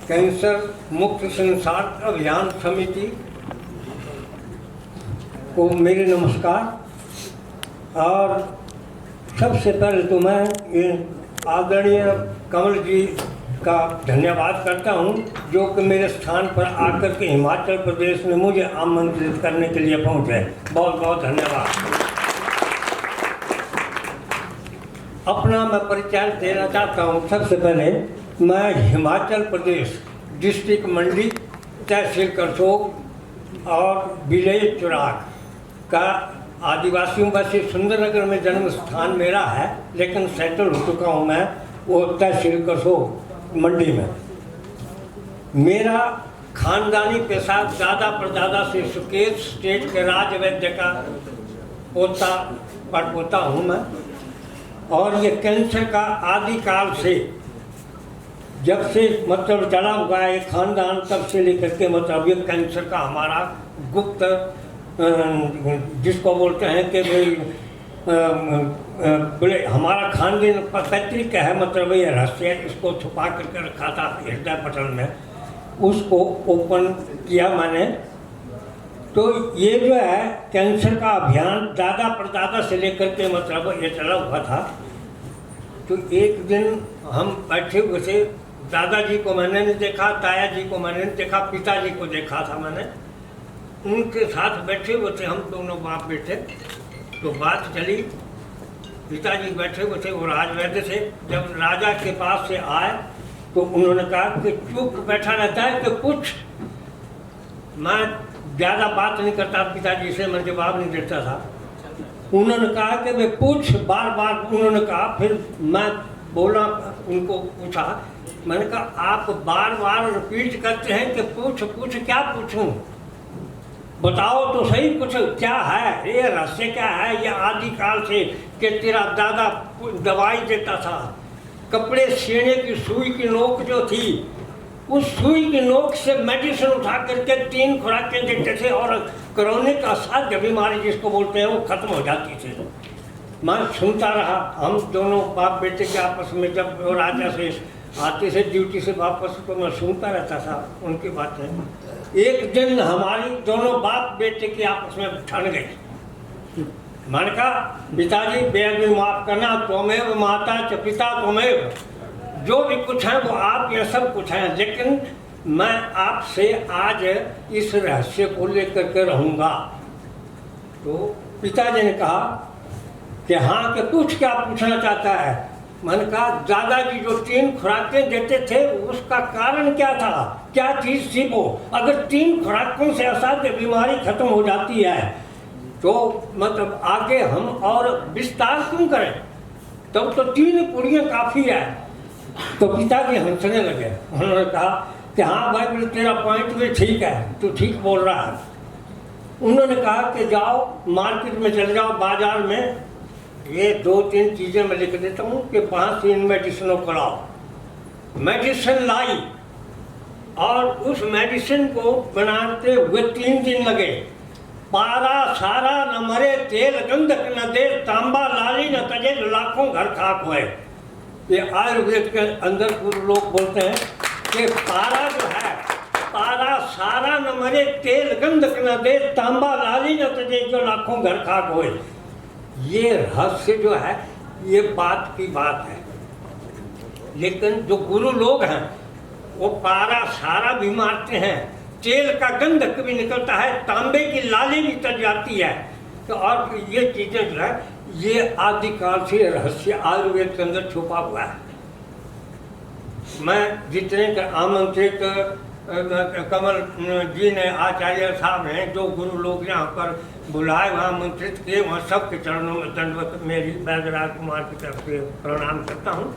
Cancer मुक्त संसार अभियान समिति को मेरे नमस्कार। और सबसे पहले तो मैं ये आदरणीय कमल जी का धन्यवाद करता हूँ, जो कि मेरे स्थान पर आकर के हिमाचल प्रदेश में मुझे आमंत्रित करने के लिए पहुँचे। बहुत बहुत धन्यवाद। अपना मैं परिचय देना चाहता हूँ। सबसे पहले मैं हिमाचल प्रदेश डिस्ट्रिक्ट मंडी, तहसील करसोग और विलेज चुराग का आदिवासियों वैसे सुंदरनगर में जन्म स्थान मेरा है, लेकिन सेटल हो चुका हूँ मैं वो तहसील करसोग मंडी में। मेरा खानदानी पेशा दादा परदादा से सुकेत स्टेट के राज वैद्य का पोता परपोता हूँ मैं। और ये कैंसर का आदिकाल से जब से मतलब चला हुआ है खानदान, तब से लेकर के मतलब ये कैंसर का हमारा गुप्त जिसको बोलते हैं कि भाई बोले हमारा खानदान पैतृक है, मतलब ये रहस्य इसको छुपा करके रखा था हृदय पटल में, उसको ओपन किया मैंने। तो ये जो है कैंसर का अभियान दादा परदादा से लेकर के मतलब ये चला हुआ था। तो एक दिन हम बैठे हुए थे, दादाजी को मैंने नहीं देखा, ताया जी को मैंने नहीं देखा, पिताजी को देखा था मैंने। उनके साथ बैठे हुए थे हम दोनों बाप बेटे। तो बात चली, पिताजी बैठे हुए थे, वो राजवैद्य थे। जब राजा के पास से आए तो उन्होंने कहा कि चुप बैठा रहता है कि कुछ। मैं ज़्यादा बात नहीं करता पिताजी से, मैं जवाब नहीं देता था। उन्होंने कहा कि वे पूछ, बार बार उन्होंने कहा। फिर मैं बोला, उनको पूछा, मैंने कहा आप बार बार रिपीट करते हैं कि पूछ पूछ, क्या पूछूं, बताओ तो सही कुछ क्या है, ये रहस्य क्या है। ये आदिकाल से कि तेरा दादा दवाई देता था, कपड़े सीने की सुई की नोक जो थी, उस सुई की नोक से मेडिसिन उठा करके 3 खुराकें देते थे और क्रोनिक असाध्य बीमारी जिसको बोलते हैं वो खत्म हो जाती थी। मैं सुनता रहा। हम दोनों बाप बेटे के आपस में जब वो राजा से आते थे ड्यूटी से वापस, तो मैं सुनता रहता था उनकी बातें। एक दिन हमारी दोनों बाप बेटे की आपस में ठन गई। मैंने कहा पिताजी बेर भी माफ करना, त्वमेव माता च पिता त्वमेव, जो भी कुछ है वो आप ये सब कुछ है, लेकिन मैं आपसे आज इस रहस्य को लेकर के रहूँगा। तो पिताजी ने कहा कि हाँ, कि पूछ, क्या पूछना चाहता है। मैंने कहा दादाजी जो 3 खुराकें देते थे उसका कारण क्या था, क्या चीज़ थी वो। अगर 3 खुराकों से असाध्य बीमारी खत्म हो जाती है तो मतलब आगे हम और विस्तार क्यों करें, तब तो 3 पुड़ियाँ काफ़ी है। तो पिताजी हंसने लगे। उन्होंने कहा कि हाँ भाई, तेरा पॉइंट भी ठीक है, तू ठीक बोल रहा है। उन्होंने कहा कि जाओ मार्केट में चले जाओ, बाजार में ये 2-3 चीज़ें मैं लिख देता हूँ कि 5 मेडिसिनों को लाओ। मेडिसिन लाई और उस मेडिसिन को बनाते हुए 3 दिन लगे। पारा सारा न मरे, तेल गंधक न दे, तांबा लाली न तजे, लाखों घर खाक हुए। ये आयुर्वेद के अंदर पूर्व लोग बोलते हैं कि पारा जो है, पारा सारा न मरे, तेल गंधक न दे, तांबा लाली न तजे, जो लाखों घर खाक हुए। ये रहस्य जो है ये बात की बात है, लेकिन जो गुरु लोग हैं वो पारा सारा भी मारते हैं, तेल का गंधक भी निकलता है, तांबे की लाली भी तज जाती है। तो और ये चीज़ें जो है ये आदिकाल से रहस्य आयुर्वेद के अंदर छुपा हुआ है। मैं जितने आमंत्रित कमल जी ने, आचार्य साहब हैं, जो गुरु लोग यहाँ पर बुलाए, वहाँ आमंत्रित किए, वहाँ सबके चरणों में दंडवत मेरी बैजराज कुमार की तरफ से प्रणाम करता हूँ।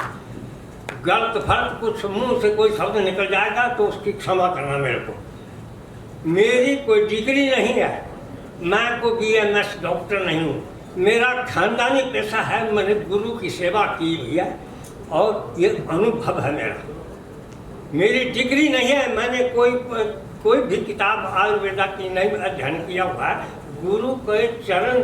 गलत फर्क कुछ मुंह से कोई शब्द निकल जाएगा तो उसकी क्षमा करना मेरे को। मेरी कोई डिग्री नहीं है, मैं कोई BMS डॉक्टर नहीं हूँ, मेरा खानदानी पेशा है, मैंने गुरु की सेवा की हुई है और ये अनुभव है मेरा। मेरी डिग्री नहीं है, मैंने कोई भी किताब आयुर्वेदा की नहीं अध्ययन किया हुआ है। गुरु के चरण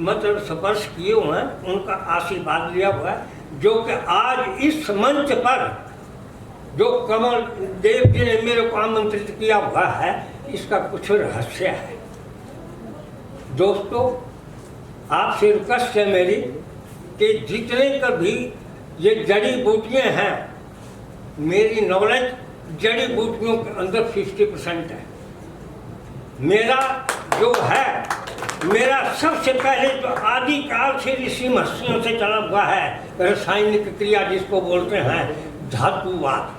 मतलब स्पर्श किए हुए हैं, उनका आशीर्वाद लिया हुआ है, जो कि आज इस मंच पर जो कमल देव जी ने मेरे को आमंत्रित किया हुआ है, इसका कुछ रहस्य है। दोस्तों, आपसे रिक्वेस्ट है मेरी कि जितने कभी ये जड़ी बूटियाँ हैं, मेरी नॉलेज जड़ी बूटियों के अंदर 50% है। मेरा जो है, मेरा सबसे पहले जो आदिकाल से ऋषि महर्षियों से चला हुआ है रासायनिक क्रिया, जिसको बोलते हैं धातुवाद।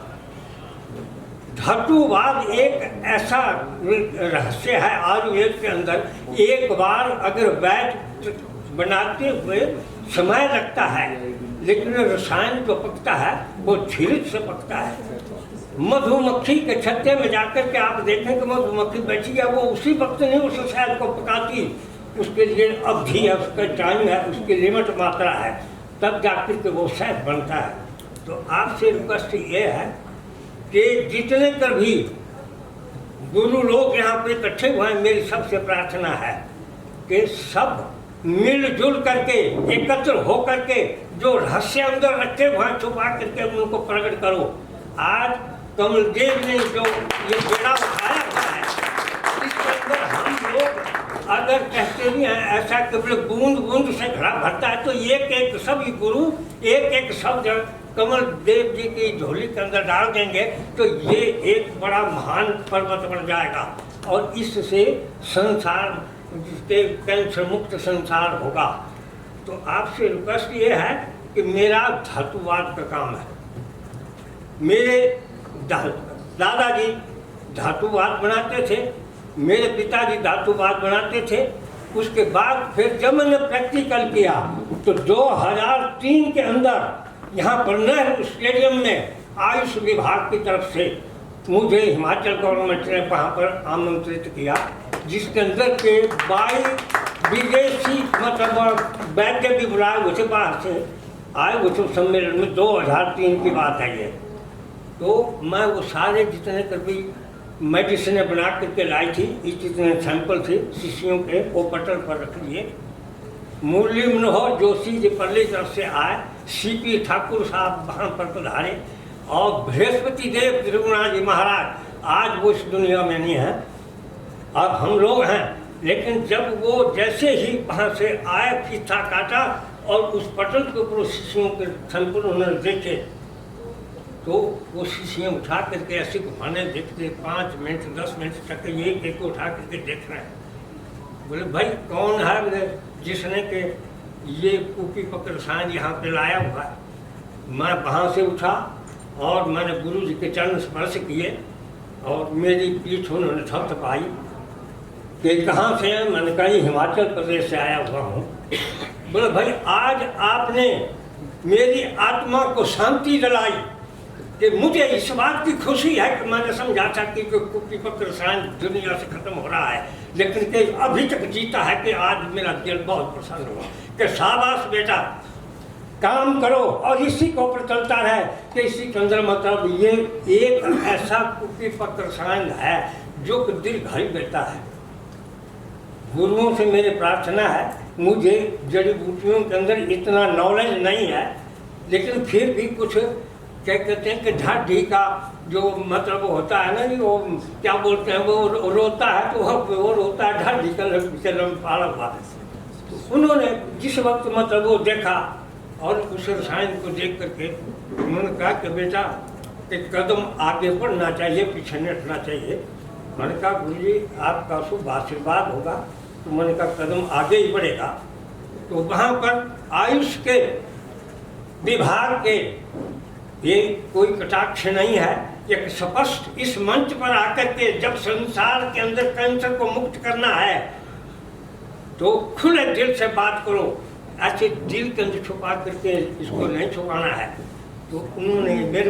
धातुवाद एक ऐसा रहस्य है आयुर्वेद के अंदर, एक बार अगर वैद्य बनाते हुए समय लगता है, लेकिन रसायन जो पकता है वो धीरे से पकता है। मधुमक्खी के छत्ते में जाकर के आप देखें कि मधुमक्खी बैठी है, वो उसी वक्त नहीं उस शहद को पकाती, उसके लिए अवधि है, उसका टाइम है, उसकी लिमिट मात्रा है, तब जाकर के वो शहद बनता है। तो आपसे रिक्वेस्ट ये है कि जितने कर भी गुरु लोग यहाँ पे इकट्ठे हुए हैं, मेरी सबसे प्रार्थना है कि सब मिलजुल करके, एकत्र हो करके जो रहस्य अंदर रखे हुए हैं छुपा करके उनको प्रकट करो। आज कमलदेव ने जो ये बेड़ा उठाया हुआ है, इसके अंदर हम लोग अगर कहते भी हैं ऐसा केवल बूंद बूंद से घड़ा भरता है, तो एक एक सभी गुरु एक एक शब्द कमल देव जी की झोली के अंदर डाल देंगे तो ये एक बड़ा महान पर्वत बन जाएगा, और इससे संसार, जिसके कैंसर मुक्त संसार होगा। तो आपसे रिक्वेस्ट ये है कि मेरा धातुवाद का काम है। मेरे दादाजी धातुवाद बनाते थे, मेरे पिताजी धातुवाद बनाते थे। उसके बाद फिर जब मैंने प्रैक्टिकल किया तो 2003 के अंदर यहाँ पर नेहरू स्टेडियम में आयुष विभाग की तरफ से मुझे हिमाचल गवर्नमेंट ने वहाँ पर आमंत्रित किया, जिसके अंदर के 22 विदेशी मतलब वैद्य भी बुलाए हुए थे, बाहर से आए हुए थे सम्मेलन में। 2003 की बात है ये। तो मैं वो सारे जितने कभी मेडिसिन बना करके लाई थी, इस जितने सैंपल थे शिष्यों के, वो पटल पर रख लिए। मुरली मनोहर जोशी जी पल्ली तरफ से आए, सीपी ठाकुर साहब वहाँ पर पधारे, और बृहस्पति देव त्रिगुणाजी महाराज आज वो इस दुनिया में नहीं है, अब हम लोग हैं। लेकिन जब वो जैसे ही वहाँ से आए, फीता काटा और उस पटल के ऊपर शिष्यों के सैंपल उन्होंने देखे, तो वो शिष्यों उठा करके ऐसे घुमाने देखते 5 मिनट 10 मिनट तक एक को उठा करके देख रहे हैं। बोले भाई कौन है? बोले जिसने के ये कूपी पकड़ रसायन यहाँ पे लाया हुआ है। मैं वहाँ से उठा और मैंने गुरु जी के चरण स्पर्श किए और मेरी पीठ उन्होंने थपथपाई कि कहाँ से है? मैंने कहा हिमाचल प्रदेश से आया हुआ हूँ। बोले भाई आज आपने मेरी आत्मा को शांति दिलाई कि मुझे इस बात की खुशी है कि मैंने समझा था कि कूपी पकड़ रसायन दुनिया से खत्म हो रहा है, लेकिन कि अभी तक जीता है कि आज मेरा दिल बहुत प्रसन्न हुआ कि शाबाश बेटा, काम करो और इसी के ऊपर चलता रहे कि इसी के अंदर मतलब ये एक ऐसा कूपी पकड़ रसायन है जो कि दिल घाई देता है। गुरुओं से मेरी प्रार्थना है, मुझे जड़ी बूटियों के अंदर इतना नॉलेज नहीं है, लेकिन फिर भी कुछ क्या कहते हैं कि ढाडी का जो मतलब होता है ना, वो क्या बोलते हैं, वो रोता है तो वो रोता है ढाडी का पाला हुआ। तो उन्होंने जिस वक्त मतलब वो देखा और उस रसायन को देख करके उन्होंने कहा कि बेटा एक कदम आगे बढ़ना चाहिए, पीछे नहीं हटना चाहिए। मैंने कहा गुरुजी आपका शुभ आशीर्वाद होगा, तो मैंने कहा कदम आगे ही बढ़ेगा। तो वहाँ पर आयुष के विभाग के ये कोई कटाक्ष नहीं है, एक स्पष्ट इस मंच पर आकर के जब संसार के अंदर कैंसर को मुक्त करना है तो खुले दिल से बात करो, ऐसे दिल के अंदर छुपा करके इसको नहीं छुपाना है। तो उन्होंने मेरे